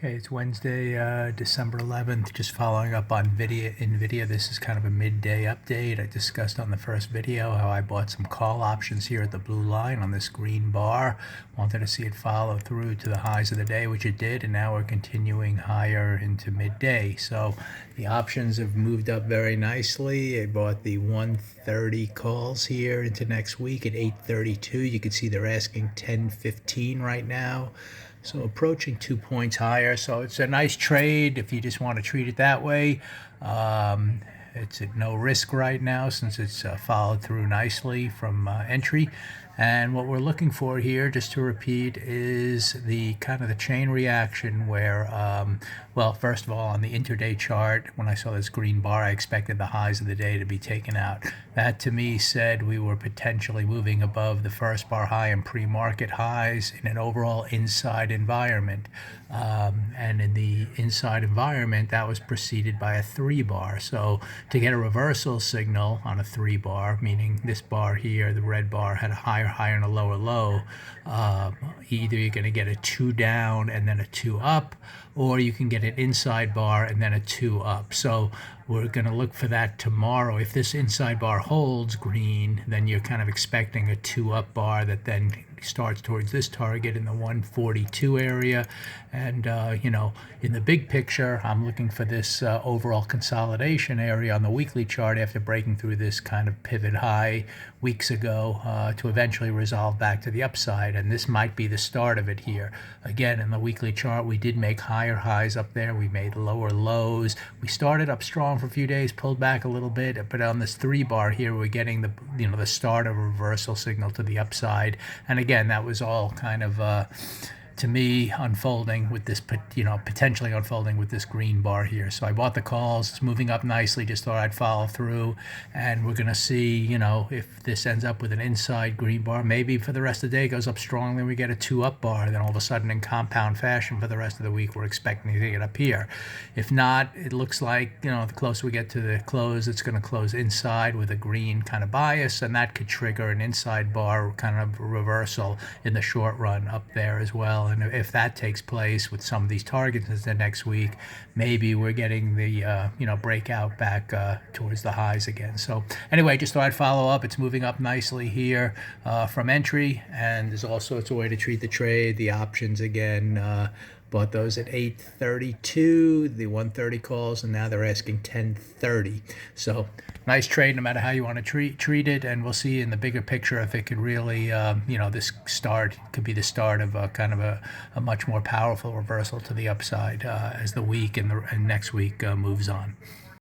Okay, it's Wednesday, December 11th. Just following up on NVDA. This is kind of a midday update. I discussed on the first video how I bought some call options here at the blue line on this green bar. Wanted to see it follow through to the highs of the day, which it did, and now we're continuing higher into midday. So the options have moved up very nicely. I bought the 130 calls here into next week at 832. You can see they're asking 1015 right now. So approaching 2 points higher. So it's a nice trade if you just want to treat it that way. It's at no risk right now since it's followed through nicely from entry. And what we're looking for here, just to repeat, is the kind of the chain reaction where, well, first of all, on the intraday chart, when I saw this green bar, I expected the highs of the day to be taken out. That to me said we were potentially moving above the first bar high and pre-market highs in an overall inside environment. And in the inside environment, that was preceded by a 3-bar. So to get a reversal signal on a 3-bar, meaning this bar here, the red bar, had a higher high and a lower low, either you're going to get a 2 down and then a 2 up, or you can get an inside bar and then a 2 up. So we're going to look for that tomorrow. If this inside bar holds green, then you're kind of expecting a 2 up bar that then starts towards this target in the 142 area. And in the big picture, I'm looking for this overall consolidation area on the weekly chart after breaking through this kind of pivot high weeks ago to eventually resolve back to the upside. And this might be the start of it here. Again, in the weekly chart, we did make higher highs up there. We made lower lows. We started up strong for a few days, pulled back a little bit, but on this 3-bar here, we're getting the start of a reversal signal to the upside. And again, that was all kind of to me unfolding with this, potentially unfolding with this green bar here. So I bought the calls. It's moving up nicely. Just thought I'd follow through, and we're gonna see, if this ends up with an inside green bar, maybe for the rest of the day it goes up strongly. We get a 2 up bar. Then all of a sudden, in compound fashion, for the rest of the week, we're expecting to get up here. If not, it looks like the closer we get to the close, it's going to close inside with a green kind of bias, and that could trigger an inside bar kind of reversal in the short run up there as well. And if that takes place with some of these targets in the next week, maybe we're getting the breakout back towards the highs again. So anyway, just thought I'd follow up. It's moving up nicely here from entry, and there's all sorts of way to treat the trade. The options again, bought those at 832, the 130 calls, and now they're asking 1030. So nice trade no matter how you want to treat it, and we'll see in the bigger picture if it could really, this start could be the start of kind of a much more powerful reversal to the upside as the week and next week moves on.